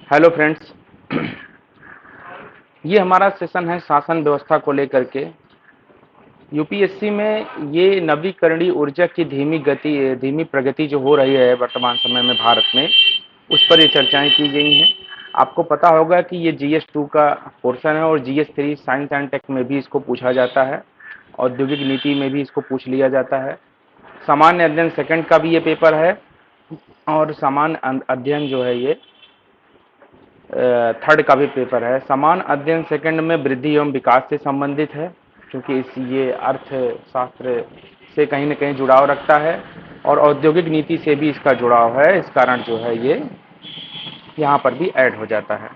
Hello friends. ये हमारा session है शासन व्यवस्था को लेकर के। यूपीएससी में ये नवीकरणीय ऊर्जा की धीमी प्रगति जो हो रही है वर्तमान समय में भारत में, उस पर ये चर्चाएं की गई हैं। आपको पता होगा कि ये जीएस 2 का पोर्शन है और जीएस 3 साइंस एंड टेक में भी इसको पूछा जाता है, औद्योगिक नीति में भी इसको पूछ लिया जाता है। सामान्य अध्ययन सेकंड का भी ये पेपर है और सामान्य अध्ययन जो है ये थर्ड का भी पेपर है। समान अध्ययन सेकंड में वृद्धि एवं विकास से संबंधित है, क्योंकि ये अर्थशास्त्र से कहीं ना कहीं जुड़ाव रखता है और औद्योगिक नीति से भी इसका जुड़ाव है। इस कारण जो है ये यहाँ पर भी ऐड हो जाता है।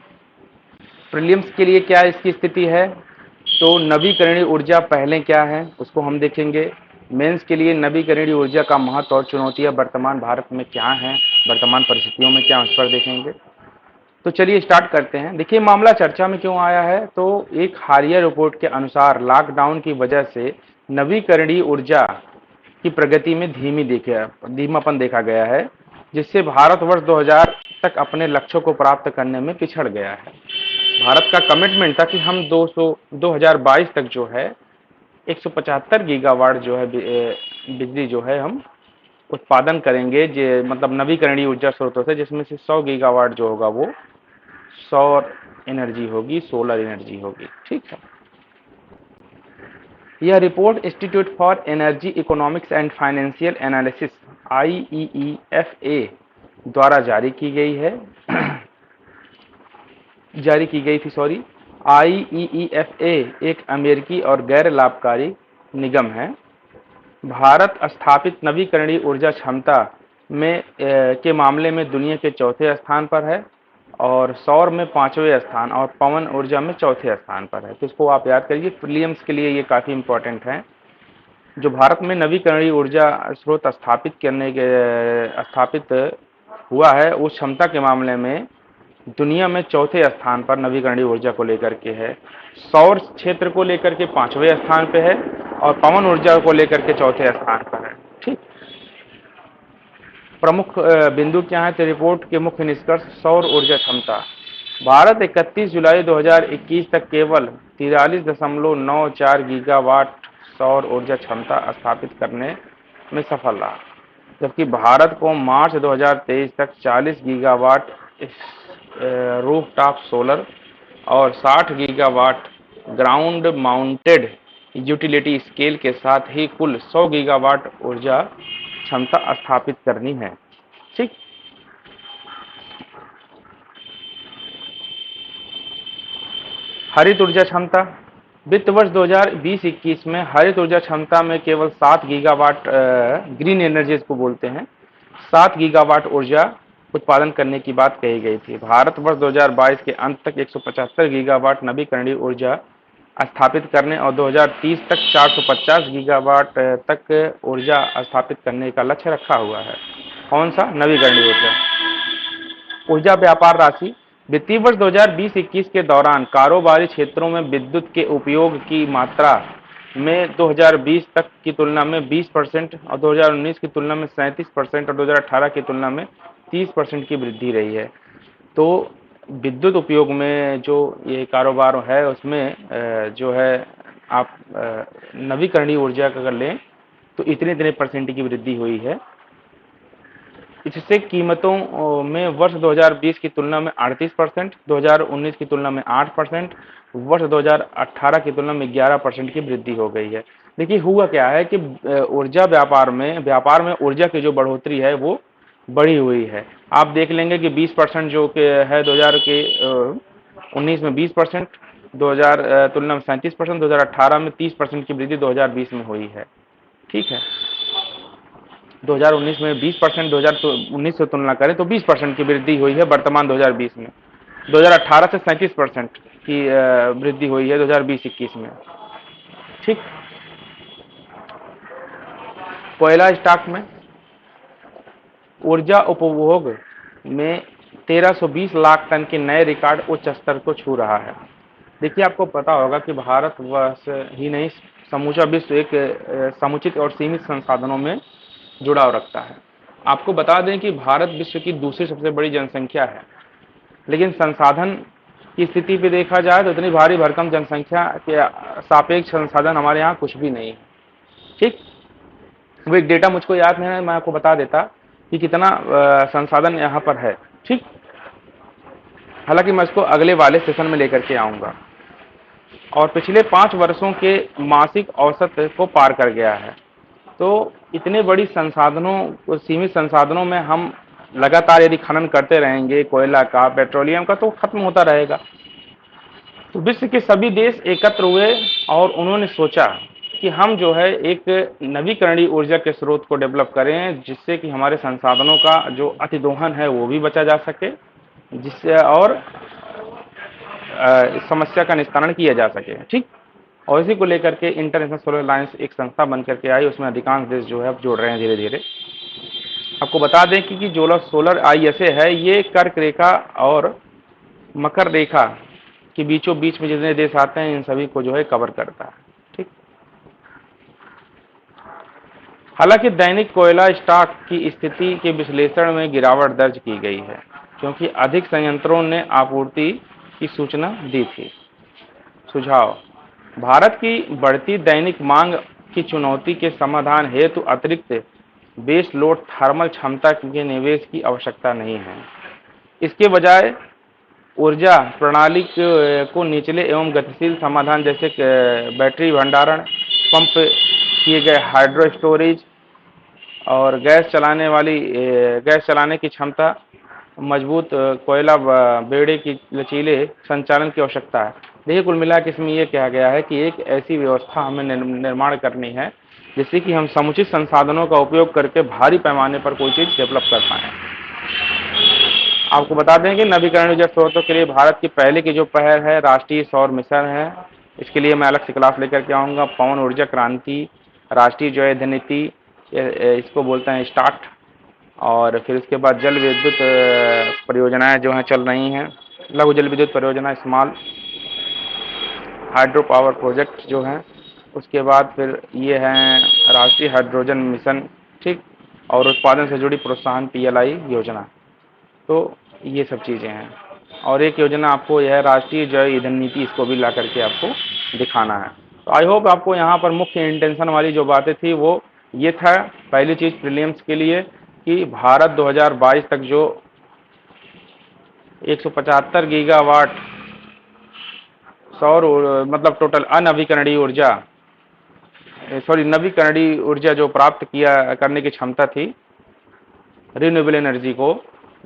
प्रीलिम्स के लिए क्या इसकी स्थिति है, तो नवीकरणीय ऊर्जा पहले क्या है उसको हम देखेंगे। मेंस के लिए नवीकरणीय ऊर्जा का महत्व और चुनौतियां वर्तमान भारत में क्या हैं, वर्तमान परिस्थितियों में क्या, उस पर देखेंगे। तो चलिए स्टार्ट करते हैं। देखिए मामला चर्चा में क्यों आया है, तो एक हालिया रिपोर्ट के अनुसार लॉकडाउन की वजह से नवीकरणीय ऊर्जा की प्रगति में धीमापन देखा गया है, जिससे भारत वर्ष 2000 तक अपने लक्ष्यों को प्राप्त करने में पिछड़ गया है। भारत का कमिटमेंट था कि हम 2022 तक जो है 175 गीगावाट जो है बिजली जो है हम उत्पादन करेंगे, मतलब नवीकरणीय ऊर्जा स्रोतों से, जिसमें से 100 गीगावाट जो होगा वो सौर एनर्जी होगी, सोलर एनर्जी होगी। ठीक है। यह report institute for energy economics and financial analysis IEEFA द्वारा जारी की गई थी। IEEFA एक अमेरिकी और गैर लाभकारी निगम है। भारत स्थापित नवीकरणीय ऊर्जा क्षमता में के मामले में दुनिया के चौथे स्थान पर है और सौर में 5वें स्थान और पवन ऊर्जा में चौथे स्थान पर है। तो इसको आप याद करिए, प्रीलिम्स के लिए ये काफ़ी इंपॉर्टेंट है। जो भारत में नवीकरणीय ऊर्जा स्रोत स्थापित हुआ है, उस क्षमता के मामले में दुनिया में चौथे स्थान पर नवीकरणीय ऊर्जा को लेकर के है। सौर क्षेत्र को लेकर के 5वें स्थान पे है और पवन ऊर्जा को लेकर के चौथे स्थान पर है। ठीक। प्रमुख बिंदु क्या है, तो रिपोर्ट के मुख्य निष्कर्ष। सौर ऊर्जा क्षमता। भारत 31 जुलाई 2021 तक केवल 43.94 गीगावाट सौर ऊर्जा क्षमता स्थापित करने में सफल रहा, जबकि भारत को मार्च 2023 तक 40 गीगावाट रूफटॉप सोलर और 60 gigawatt ground mounted utility scale के साथ ही कुल 100 गीगावाट ऊर्जा क्षमता स्थापित करनी है। ठीक। हरित ऊर्जा क्षमता। वित्त वर्ष 2020-21 में हरित ऊर्जा क्षमता में केवल 7 गीगावाट ग्रीन एनर्जी को बोलते हैं, 7 गीगावाट ऊर्जा उत्पादन करने की बात कही गई थी। भारत वर्ष 2022 के अंत तक 175 गीगावाट नवीकरणीय ऊर्जा स्थापित करने और 2030 तक 450 गीगावाट तक ऊर्जा स्थापित करने का लक्ष्य रखा हुआ है। कौन सा? नवीकरणीय ऊर्जा। ऊर्जा व्यापार राशि। वित्तीय वर्ष 2020-21 के दौरान कारोबारी क्षेत्रों में विद्युत के उपयोग की मात्रा में 2020 तक की तुलना में 20% और 2019 की तुलना में 37% और 2018 की तुलना में 30% की वृद्धि रही है। तो विद्युत उपयोग में जो ये कारोबार है उसमें जो है आप नवीकरणीय ऊर्जा अगर लें तो इतने परसेंट की वृद्धि हुई है। इससे कीमतों में वर्ष 2020 की तुलना में 38%, 2019 की तुलना में 8%, वर्ष 2018 की तुलना में 11% की वृद्धि हो गई है। देखिए हुआ क्या है कि ऊर्जा व्यापार में ऊर्जा की जो बढ़ोतरी है वो बढ़ी हुई है। आप देख लेंगे कि 20% जो कि है 2019 में 20%, 2000 तुलना में 37%, 2018 में 30% की वृद्धि 2020 में हुई है। ठीक है। 2019 में 20%, 2019 से तुलना करें तो 20% की वृद्धि हुई है वर्तमान 2020 में। 2018 से 37% की वृद्धि हुई है 2020-21 में। ठीक। कोयला स्टॉक में ऊर्जा उपभोग में 1320 लाख टन के नए रिकॉर्ड उच्च स्तर को छू रहा है। देखिए आपको पता होगा कि भारतवर्ष ही नहीं, समूचा विश्व एक समुचित और सीमित संसाधनों में जुड़ाव रखता है। आपको बता दें कि भारत विश्व की दूसरी सबसे बड़ी जनसंख्या है लेकिन संसाधन की स्थिति पे देखा जाए तो इतनी भारी भरकम जनसंख्या के सापेक्ष संसाधन हमारे यहाँ कुछ भी नहीं है। ठीक, वो एक डेटा मुझको याद नहीं है, मैं आपको बता देता कि कितना संसाधन यहाँ पर है। ठीक, हालांकि मैं इसको अगले वाले सेशन में लेकर के आऊंगा। और पिछले 5 वर्षों के मासिक औसत को पार कर गया है। तो इतने बड़ी संसाधनों, सीमित संसाधनों में हम लगातार यदि खनन करते रहेंगे कोयला का, पेट्रोलियम का, तो खत्म होता रहेगा। तो विश्व के सभी देश एकत्र हुए और उन्होंने सोचा कि हम जो है एक नवीकरणीय ऊर्जा के स्रोत को डेवलप करें, जिससे कि हमारे संसाधनों का जो अतिदोहन है वो भी बचा जा सके, जिससे और इस समस्या का निस्तारण किया जा सके। ठीक, और इसी को लेकर के इंटरनेशनल सोलर अलायंस एक संस्था बन करके आई, उसमें अधिकांश देश जो है अब जुड़ रहे हैं धीरे धीरे। आपको बता दें कि जो सोलर ISA है, ये कर्क रेखा और मकर रेखा के बीचों बीच में जितने देश आते हैं इन सभी को जो है कवर करता है। ठीक, हालांकि दैनिक कोयला स्टॉक की स्थिति के विश्लेषण में गिरावट दर्ज की गई है, क्योंकि अधिक संयंत्रों ने आपूर्ति की सूचना दी थी। सुझाव: भारत की बढ़ती दैनिक मांग की चुनौती के समाधान हेतु अतिरिक्त बेस लोड थर्मल क्षमता के निवेश की आवश्यकता नहीं है। इसके बजाय ऊर्जा प्रणाली को निचले एवं गतिशील समाधान जैसे बैटरी भंडारण, पंप किए गए हाइड्रो स्टोरेज और गैस चलाने की क्षमता, मजबूत कोयला बेड़े की लचीले संचालन की आवश्यकता है। देखिए, कुल मिला के इसमें यह कहा गया है कि एक ऐसी व्यवस्था हमें निर्माण करनी है जिससे कि हम समुचित संसाधनों का उपयोग करके भारी पैमाने पर कोई चीज डेवलप कर पाए। आपको बता दें कि नवीकरणीय ऊर्जा स्रोतों के लिए भारत की पहले की जो पहल है राष्ट्रीय सौर मिशन है। इसके लिए मैं अलग से क्लास लेकर के आऊँगा। पवन ऊर्जा क्रांति, राष्ट्रीय जो है नीति, इसको बोलते हैं स्टार्ट। और फिर उसके बाद जल विद्युत परियोजनाएं जो हैं चल रही हैं, लघु जल विद्युत परियोजना, स्मॉल हाइड्रो पावर प्रोजेक्ट जो हैं। उसके बाद फिर ये हैं राष्ट्रीय हाइड्रोजन मिशन। ठीक, और उत्पादन से जुड़ी प्रोत्साहन PLI योजना। तो ये सब चीज़ें हैं। और एक योजना आपको यह राष्ट्रीय जैव ईंधन नीति, इसको भी ला करके आपको दिखाना है। तो आई होप आपको यहाँ पर मुख्य इंटेंशन वाली जो बातें थी वो ये था। पहली चीज़ प्रीलिम्स के लिए कि भारत 2022 तक जो 175 गीगावाट सौर मतलब टोटल अनवीकरणीय ऊर्जा, नवीकरणीय ऊर्जा जो प्राप्त करने की क्षमता थी, रिन्यूएबल एनर्जी को,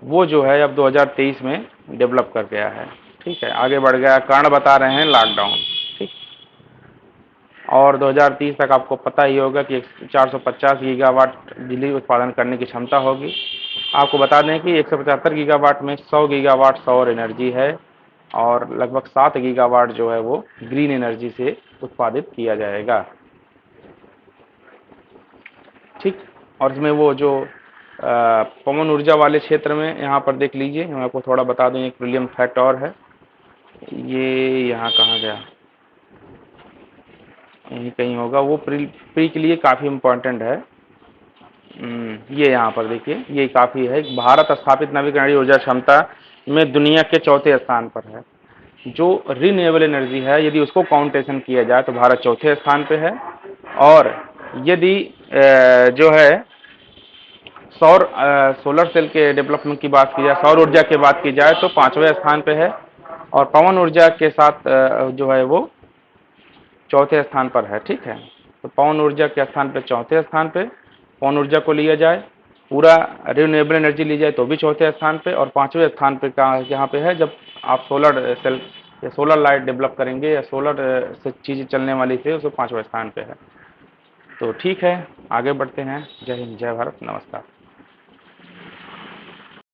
वो जो है अब 2023 में डेवलप कर गया है। ठीक है, आगे बढ़ गया। कारण बता रहे हैं लॉकडाउन। ठीक, और 2030 तक आपको पता ही होगा कि 450 गीगावाट बिजली उत्पादन करने की क्षमता होगी। आपको बता दें कि 175 गीगावाट में 100 गीगावाट सौर एनर्जी है और लगभग 7 गीगावाट जो है वो ग्रीन एनर्जी से उत्पादित किया जाएगा। ठीक, और इसमें वो जो पवन ऊर्जा वाले क्षेत्र में यहाँ पर देख लीजिए, मैं आपको थोड़ा बता दूं, एक प्रीलियम फैक्ट और है। ये यहाँ कहाँ गया, यहीं कहीं होगा। वो प्री के लिए काफ़ी इम्पोर्टेंट है। ये यहाँ पर देखिए, ये काफ़ी है। भारत स्थापित नवीकरणीय ऊर्जा क्षमता में दुनिया के 4थे स्थान पर है। जो रिन्यूएबल एनर्जी है, यदि उसको काउंटेशन किया जाए तो भारत 4थे स्थान पे है। और यदि जो है सोलर सेल के डेवलपमेंट की बात की जाए, सौर ऊर्जा की बात की जाए तो 5वें स्थान पे है। और पवन ऊर्जा के साथ जो है वो 4थे स्थान पर है। ठीक है, तो पवन ऊर्जा के स्थान पे 4थे स्थान पे पवन ऊर्जा को लिया जाए, पूरा रिन्यूएबल एनर्जी ली जाए तो भी 4थे स्थान पे, और 5वें स्थान पे यहाँ पे है जब आप सोलर सेल या सोलर लाइट डेवलप करेंगे या सोलर से चीज़ें चलने वाली थे, उसको 5वें स्थान पे है। तो ठीक है, आगे बढ़ते हैं। जय हिंद, जय भारत, नमस्कार।